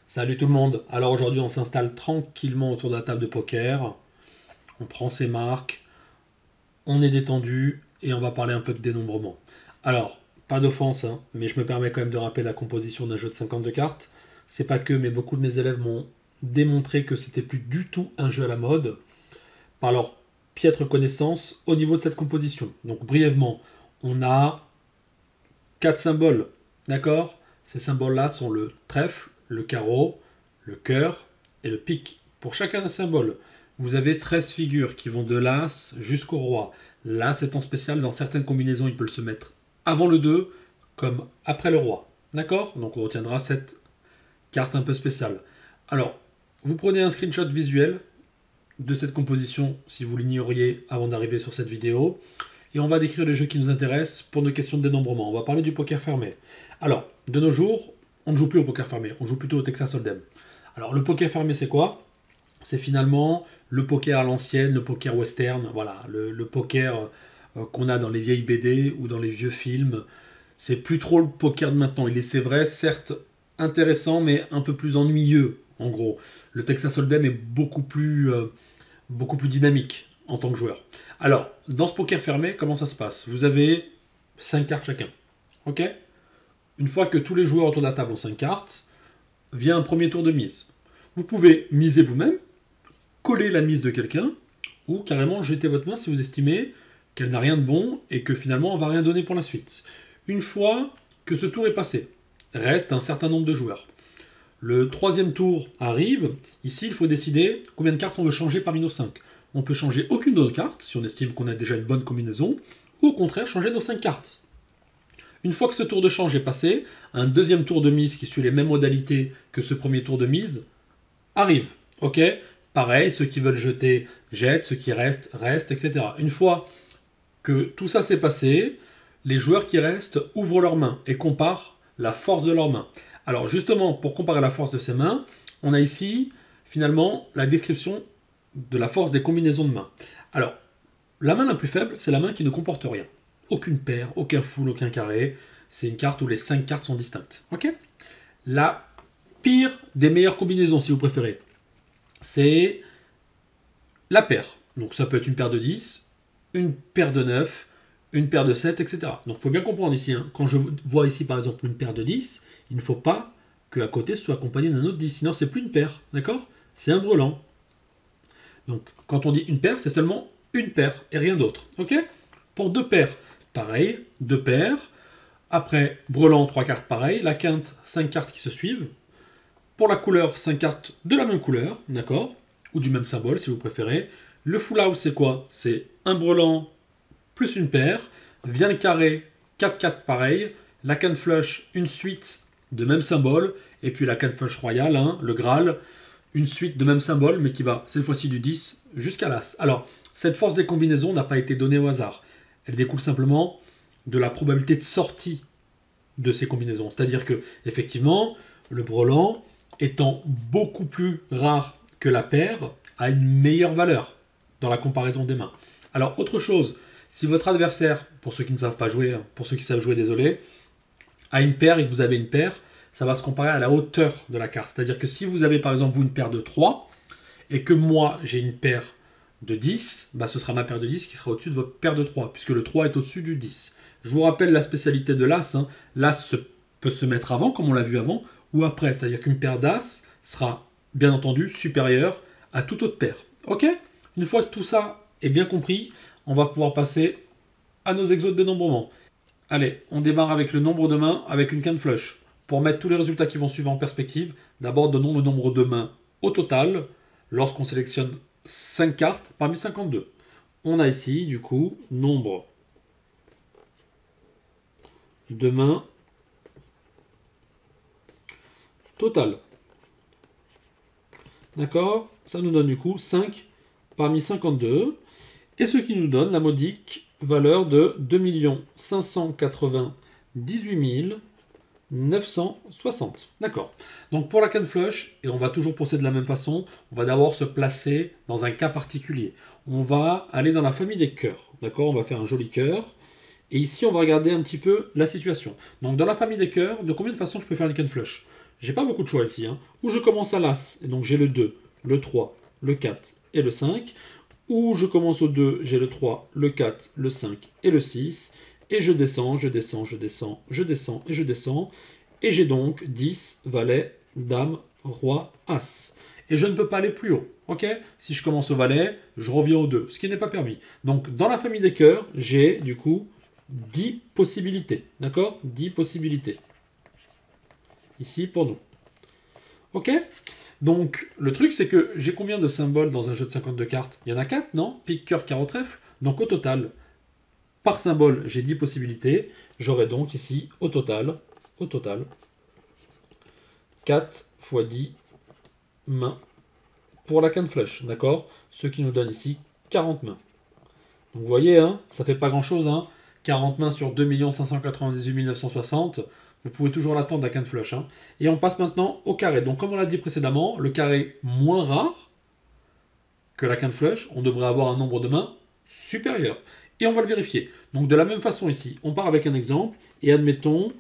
Salut tout le monde. Alors aujourd'hui on s'installe tranquillement autour de la table de poker. On prend ses marques, on est détendu et on va parler un peu de dénombrement. Alors, pas d'offense, hein, mais je me permets quand même de rappeler la composition d'un jeu de 52 cartes. C'est pas que, mais beaucoup de mes élèves m'ont démontré que c'était plus du tout un jeu à la mode par leur piètre connaissance au niveau de cette composition. Donc brièvement, on a quatre symboles, d'accord? Ces symboles-là sont le trèfle, le carreau, le cœur et le pique. Pour chacun des symboles, vous avez 13 figures qui vont de l'as jusqu'au roi. L'as étant spécial, dans certaines combinaisons, il peut se mettre avant le 2 comme après le roi. D'accord? Donc on retiendra cette carte un peu spéciale. Alors, vous prenez un screenshot visuel de cette composition si vous l'ignoriez avant d'arriver sur cette vidéo. Et on va décrire les jeux qui nous intéressent pour nos questions de dénombrement. On va parler du poker fermé. Alors, de nos jours, on ne joue plus au poker fermé, on joue plutôt au Texas Hold'em. Alors, le poker fermé, c'est quoi? C'est finalement le poker à l'ancienne, le poker western, voilà, le poker qu'on a dans les vieilles BD ou dans les vieux films. C'est plus trop le poker de maintenant. Il est, c'est vrai, certes intéressant, mais un peu plus ennuyeux, en gros. Le Texas Hold'em est beaucoup plus dynamique en tant que joueur. Alors, dans ce poker fermé, comment ça se passe? Vous avez 5 cartes chacun. Ok? Une fois que tous les joueurs autour de la table ont 5 cartes, vient un premier tour de mise. Vous pouvez miser vous-même, coller la mise de quelqu'un, ou carrément jeter votre main si vous estimez qu'elle n'a rien de bon et que finalement on ne va rien donner pour la suite. Une fois que ce tour est passé, reste un certain nombre de joueurs. Le troisième tour arrive. Ici, il faut décider combien de cartes on veut changer parmi nos 5. On peut changer aucune de nos cartes, si on estime qu'on a déjà une bonne combinaison, ou au contraire changer nos 5 cartes. Une fois que ce tour de change est passé, un deuxième tour de mise qui suit les mêmes modalités que ce premier tour de mise arrive. Ok? Pareil, ceux qui veulent jeter, jettent, ceux qui restent, restent, etc. Une fois que tout ça s'est passé, les joueurs qui restent ouvrent leurs mains et comparent la force de leurs mains. Alors justement, pour comparer la force de ces mains, on a ici finalement la description de la force des combinaisons de mains. Alors, la main la plus faible, c'est la main qui ne comporte rien. Aucune paire, aucun full, aucun carré. C'est une carte où les 5 cartes sont distinctes. Ok? La pire des meilleures combinaisons, si vous préférez, c'est la paire. Donc ça peut être une paire de 10, une paire de 9, une paire de 7, etc. Donc il faut bien comprendre ici, hein, quand je vois ici par exemple une paire de 10, il ne faut pas qu'à côté soit accompagné d'un autre 10, sinon c'est plus une paire, d'accord? C'est un brelan. Donc quand on dit une paire, c'est seulement une paire et rien d'autre, ok? Pour deux paires, pareil, deux paires. Après, brelan, 3 cartes pareil, la quinte, 5 cartes qui se suivent. Pour la couleur, 5 cartes de la même couleur, d'accord? Ou du même symbole si vous préférez. Le full house, c'est quoi? C'est un brelan plus une paire. Vient le carré, 4 cartes pareilles. La canne flush, une suite de même symbole. Et puis la canne flush royale, hein, le Graal, une suite de même symbole, mais qui va cette fois-ci du 10 jusqu'à l'As. Alors, cette force des combinaisons n'a pas été donnée au hasard. Elle découle simplement de la probabilité de sortie de ces combinaisons. C'est-à-dire que, effectivement, le brelan, étant beaucoup plus rare que la paire, a une meilleure valeur dans la comparaison des mains. Alors, autre chose, si votre adversaire, pour ceux qui ne savent pas jouer, pour ceux qui savent jouer, désolé, a une paire et que vous avez une paire, ça va se comparer à la hauteur de la carte. C'est-à-dire que si vous avez par exemple vous une paire de 3 et que moi j'ai une paire de 10, bah, ce sera ma paire de 10 qui sera au-dessus de votre paire de 3, puisque le 3 est au-dessus du 10. Je vous rappelle la spécialité de l'As. Hein. L'As peut se mettre avant, comme on l'a vu avant, ou après. C'est-à-dire qu'une paire d'As sera bien entendu supérieure à toute autre paire. Ok? Une fois que tout ça est bien compris, on va pouvoir passer à nos exos de dénombrement. Allez, on démarre avec le nombre de mains avec une canne flush. Pour mettre tous les résultats qui vont suivre en perspective, d'abord donnons le nombre de mains au total lorsqu'on sélectionne 5 cartes parmi 52. On a ici, du coup, nombre de mains total. D'accord? Ça nous donne du coup 5 parmi 52. Et ce qui nous donne la modique valeur de 2 598 960. D'accord. Donc pour la canne flush, et on va toujours procéder de la même façon, on va d'abord se placer dans un cas particulier. On va aller dans la famille des cœurs. D'accord? On va faire un joli cœur. Et ici, on va regarder un petit peu la situation. Donc dans la famille des cœurs, de combien de façons je peux faire une canne flush? j'ai pas beaucoup de choix ici, hein. Ou je commence à l'As, et donc j'ai le 2, le 3, le 4 et le 5. Ou je commence au 2, j'ai le 3, le 4, le 5 et le 6. Et je descends, je descends, je descends, je descends et je descends. Et j'ai donc 10, valet, dame, roi, as. Et je ne peux pas aller plus haut. Ok? Si je commence au valet, je reviens au 2, ce qui n'est pas permis. Donc dans la famille des cœurs, j'ai du coup 10 possibilités. D'accord? 10 possibilités. Ici pour nous. Ok? Donc le truc c'est que j'ai combien de symboles dans un jeu de 52 cartes? Il y en a 4, non? Pique, cœur, carreau, trèfle. Donc au total, par symbole, j'ai 10 possibilités. J'aurai donc ici, au total, 4 fois 10 mains pour la canne flèche, d'accord? Ce qui nous donne ici 40 mains. Donc vous voyez, hein, ça fait pas grand-chose, hein. 40 mains sur 2 598 960. Vous pouvez toujours l'attendre la canne flush. Hein. Et on passe maintenant au carré. Donc comme on l'a dit précédemment, le carré moins rare que la canne flush, on devrait avoir un nombre de mains supérieur. Et on va le vérifier. Donc de la même façon ici, on part avec un exemple et admettons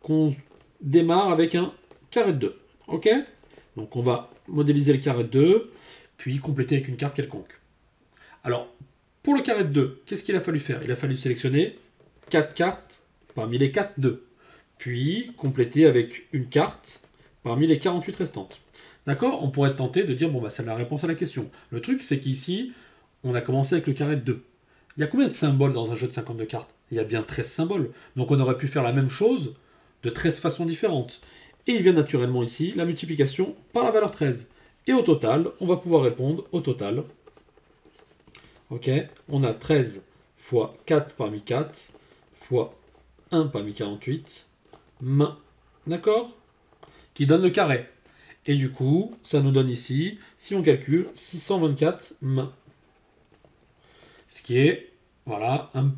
qu'on démarre avec un carré de 2. Ok? Donc on va modéliser le carré de 2, puis compléter avec une carte quelconque. Alors, pour le carré de 2, qu'est-ce qu'il a fallu faire? Il a fallu sélectionner 4 cartes parmi les 4 2, puis compléter avec une carte parmi les 48 restantes. D'accord? On pourrait être tenté de dire, bon, bah, c'est la réponse à la question. Le truc, c'est qu'ici, on a commencé avec le carré de 2. Il y a combien de symboles dans un jeu de 52 cartes? Il y a bien 13 symboles. Donc on aurait pu faire la même chose de 13 façons différentes. Et il vient naturellement ici la multiplication par la valeur 13. Et au total, on va pouvoir répondre au total. Ok, on a 13 fois 4 parmi 4 fois 1 parmi 48 mains. D'accord? Qui donne le carré. Et du coup, ça nous donne ici, si on calcule, 624 mains. Ce qui est, voilà, un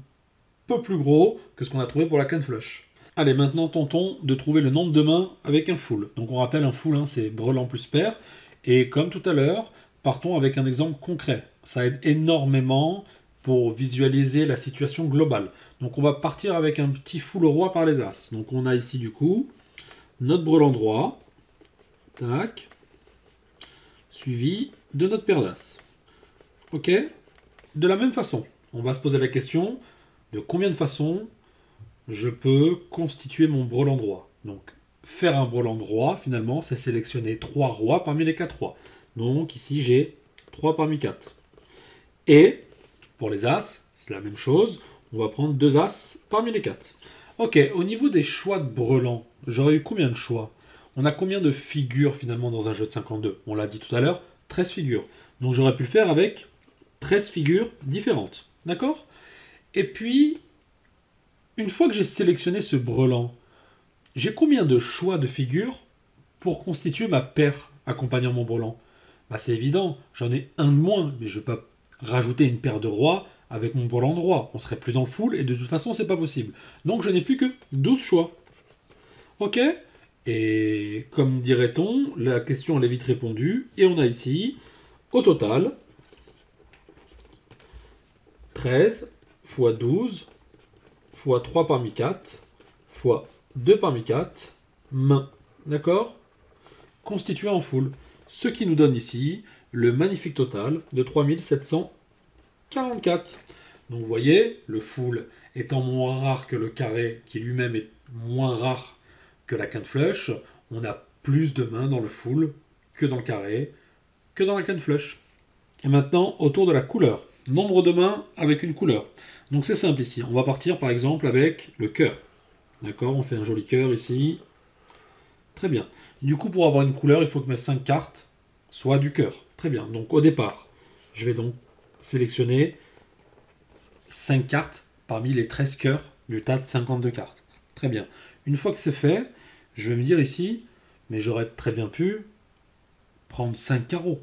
peu plus gros que ce qu'on a trouvé pour la canne flush. Allez, maintenant tentons de trouver le nombre de mains avec un full. Donc on rappelle, un full, hein, c'est brelan plus paire. Et comme tout à l'heure, partons avec un exemple concret. Ça aide énormément pour visualiser la situation globale. Donc on va partir avec un petit full roi par les as. Donc on a ici du coup notre brelan droit, tac, suivi de notre paire d'as. Ok? De la même façon, on va se poser la question de combien de façons je peux constituer mon brelan droit. Donc, faire un brelan droit, finalement, c'est sélectionner 3 rois parmi les 4 rois. Donc, ici, j'ai 3 parmi 4. Et, pour les as, c'est la même chose. On va prendre 2 as parmi les 4. Ok, au niveau des choix de brelan, j'aurais eu combien de choix? On a combien de figures, finalement, dans un jeu de 52? On l'a dit tout à l'heure, 13 figures. Donc, j'aurais pu le faire avec 13 figures différentes. D'accord? Et puis, une fois que j'ai sélectionné ce brelan, j'ai combien de choix de figures pour constituer ma paire accompagnant mon brelan? Bah, c'est évident, j'en ai un de moins, mais je ne vais pas rajouter une paire de rois avec mon brelan droit. On serait plus dans le full et de toute façon, c'est pas possible. Donc je n'ai plus que 12 choix. Ok? Et comme dirait-on, la question elle est vite répondue. Et on a ici, au total, 13 fois 12 fois 3 parmi 4 fois 2 parmi 4 mains. D'accord? Constitué en full. Ce qui nous donne ici le magnifique total de 3744. Donc vous voyez, le full étant moins rare que le carré, qui lui-même est moins rare que la canne flush, on a plus de mains dans le full que dans le carré, que dans la canne flush. Et maintenant, autour de la couleur. Nombre de mains avec une couleur. Donc c'est simple ici. On va partir par exemple avec le cœur. D'accord? On fait un joli cœur ici. Très bien. Du coup, pour avoir une couleur, il faut que mes 5 cartes soient du cœur. Très bien. Donc au départ, je vais donc sélectionner 5 cartes parmi les 13 cœurs du tas de 52 cartes. Très bien. Une fois que c'est fait, je vais me dire ici, mais j'aurais très bien pu prendre 5 carreaux,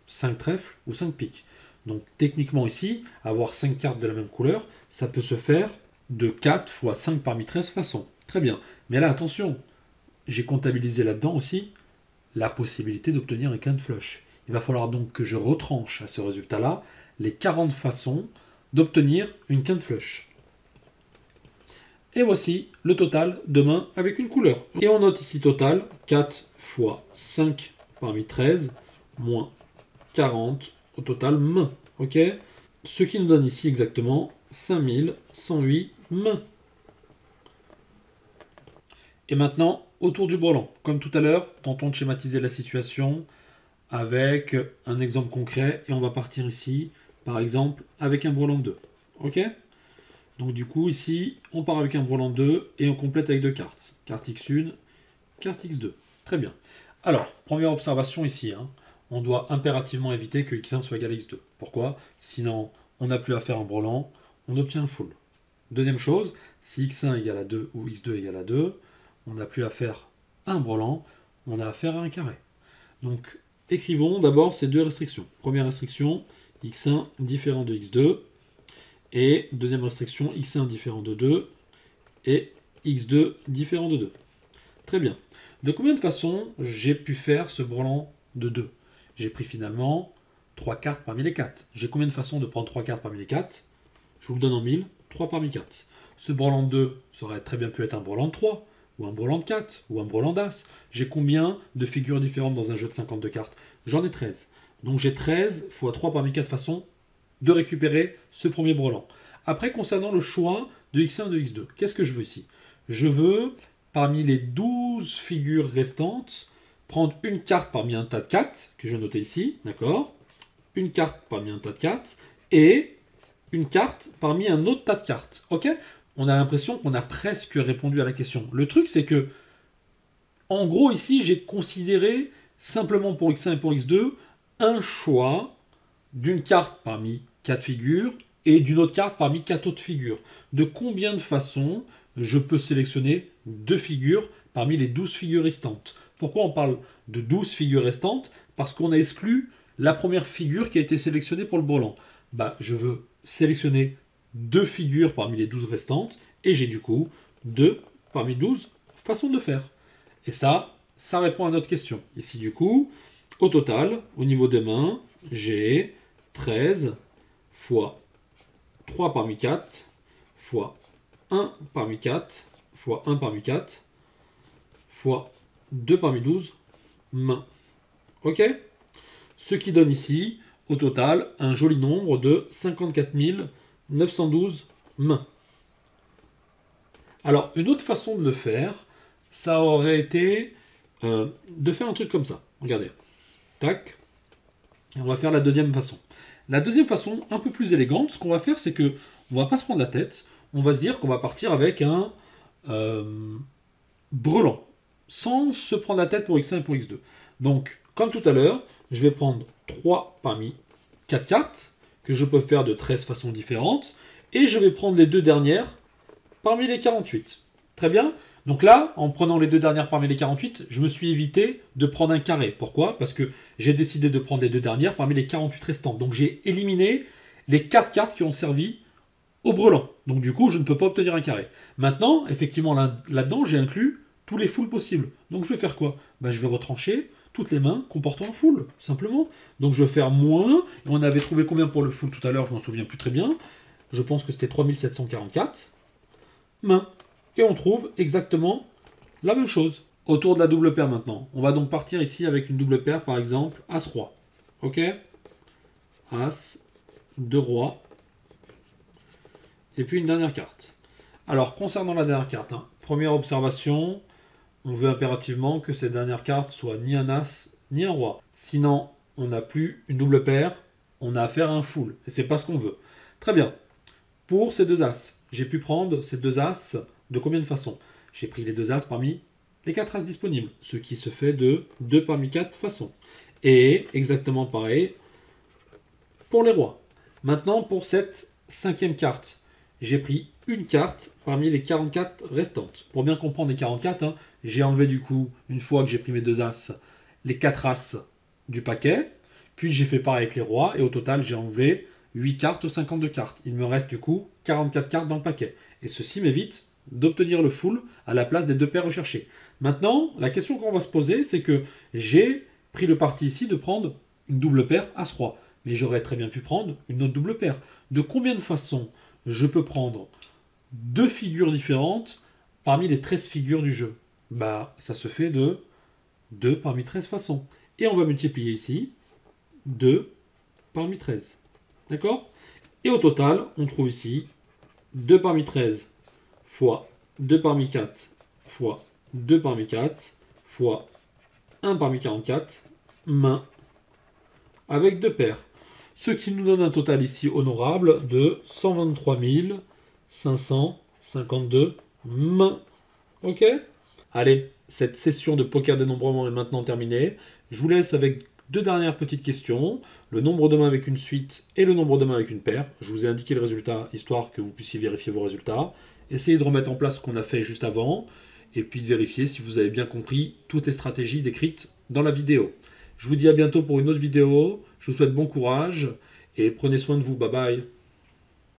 5 trèfles ou 5 piques. Donc techniquement ici, avoir 5 cartes de la même couleur, ça peut se faire de 4 fois 5 parmi 13 façons. Très bien. Mais là, attention, j'ai comptabilisé là-dedans aussi la possibilité d'obtenir une canne flush. Il va falloir donc que je retranche à ce résultat-là les 40 façons d'obtenir une canne flush. Et voici le total de mains avec une couleur. Et on note ici total 4 fois 5 parmi 13 moins 40 au total mains. Ok? Ce qui nous donne ici exactement 5108 mains. Et maintenant, autour du brelan. Comme tout à l'heure, tentons de schématiser la situation avec un exemple concret. Et on va partir ici, par exemple, avec un brelan 2. Ok? Donc du coup, ici, on part avec un brelan 2 et on complète avec deux cartes. Carte X1, carte X2. Très bien. Alors, première observation ici. On doit impérativement éviter que X1 soit égal à X2. Pourquoi? Sinon, on n'a plus à faire un brelan, on obtient un full. Deuxième chose, si X1 égale à 2 ou X2 égale à 2, on n'a plus à faire un brelan, on a affaire à un carré. Donc, écrivons d'abord ces deux restrictions. Première restriction, X1 différent de X2. Et deuxième restriction, X1 différent de 2 et X2 différent de 2. Très bien. De combien de façons j'ai pu faire ce brelan de 2? J'ai pris finalement 3 cartes parmi les 4. J'ai combien de façons de prendre 3 cartes parmi les 4? Je vous le donne en 1000, 3 parmi 4. Ce brelan de 2, ça aurait très bien pu être un brelan de 3, ou un brelan de 4, ou un brelan d'As. J'ai combien de figures différentes dans un jeu de 52 cartes? J'en ai 13. Donc j'ai 13 fois 3 parmi 4 façons de récupérer ce premier brelan. Après, concernant le choix de X1 et de X2, qu'est-ce que je veux ici? Je veux, parmi les 12 figures restantes, prendre une carte parmi un tas de 4, que je vais noter ici, d'accord? Une carte parmi un tas de 4, et une carte parmi un autre tas de cartes, ok? On a l'impression qu'on a presque répondu à la question. Le truc, c'est que, en gros, ici, j'ai considéré, simplement pour X1 et pour X2, un choix d'une carte parmi 4 figures et d'une autre carte parmi 4 autres figures. De combien de façons je peux sélectionner 2 figures parmi les 12 figures restantes? Pourquoi on parle de 12 figures restantes? Parce qu'on a exclu la première figure qui a été sélectionnée pour le brelan. Je veux sélectionner 2 figures parmi les 12 restantes et j'ai du coup 2 parmi 12 façons de faire. Et ça répond à notre question. Ici du coup, au total, au niveau des mains, j'ai 13 fois 3 parmi 4 fois 1 parmi 4 fois 1 parmi 4 fois 2 parmi 12 mains. Ok? Ce qui donne ici, au total, un joli nombre de 54 912 mains. Alors, une autre façon de le faire, ça aurait été de faire un truc comme ça. Regardez. Tac. Et on va faire la deuxième façon. La deuxième façon, un peu plus élégante, ce qu'on va faire, c'est que on va pas se prendre la tête. On va se dire qu'on va partir avec un brelan, sans se prendre la tête pour X1 et pour X2. Donc, comme tout à l'heure, je vais prendre 3 parmi 4 cartes, que je peux faire de 13 façons différentes, et je vais prendre les deux dernières parmi les 48. Très bien. Donc là, en prenant les deux dernières parmi les 48, je me suis évité de prendre un carré. Pourquoi? Parce que j'ai décidé de prendre les deux dernières parmi les 48 restantes. Donc j'ai éliminé les 4 cartes qui ont servi au brelan. Donc du coup, je ne peux pas obtenir un carré. Maintenant, effectivement, là-dedans, j'ai inclus tous les foules possibles. Donc je vais faire quoi? Je vais retrancher toutes les mains comportant un full, simplement. Donc je vais faire moins. On avait trouvé combien pour le full tout à l'heure? Je m'en souviens plus très bien. Je pense que c'était 3744 mains. Et on trouve exactement la même chose. Autour de la double paire maintenant. On va donc partir ici avec une double paire, par exemple, As-Roi. Ok? As, 2 rois. Et puis une dernière carte. Alors, concernant la dernière carte, première observation, on veut impérativement que cette dernière carte soit ni un As, ni un Roi. Sinon, on n'a plus une double paire, on a affaire à un full. Et c'est pas ce qu'on veut. Très bien. Pour ces deux As, j'ai pu prendre ces deux As de combien de façons? J'ai pris les deux As parmi les 4 As disponibles, ce qui se fait de 2 parmi 4 façons. Et exactement pareil pour les rois. Maintenant, pour cette cinquième carte, j'ai pris une carte parmi les 44 restantes. Pour bien comprendre les 44, j'ai enlevé du coup, une fois que j'ai pris mes deux As, les 4 As du paquet. Puis j'ai fait pareil avec les rois, et au total, j'ai enlevé 8 cartes aux 52 cartes. Il me reste du coup 44 cartes dans le paquet. Et ceci m'évite d'obtenir le full à la place des deux paires recherchées. Maintenant, la question qu'on va se poser, c'est que j'ai pris le parti ici de prendre une double paire As-Roi. Mais j'aurais très bien pu prendre une autre double paire. De combien de façons je peux prendre 2 figures différentes parmi les 13 figures du jeu. Bah, ça se fait de 2 parmi 13 façons. Et on va multiplier ici 2 parmi 13. D'accord? Et au total, on trouve ici 2 parmi 13 fois 2 parmi 4 fois 2 parmi 4 fois 1 parmi 44 mains avec 2 paires. Ce qui nous donne un total ici honorable de 123 552 mains. Ok? Allez, cette session de poker dénombrement est maintenant terminée. Je vous laisse avec 2 dernières petites questions. Le nombre de mains avec une suite et le nombre de mains avec une paire. Je vous ai indiqué le résultat, histoire que vous puissiez vérifier vos résultats. Essayez de remettre en place ce qu'on a fait juste avant, et puis de vérifier si vous avez bien compris toutes les stratégies décrites dans la vidéo. Je vous dis à bientôt pour une autre vidéo. Je vous souhaite bon courage, et prenez soin de vous. Bye bye.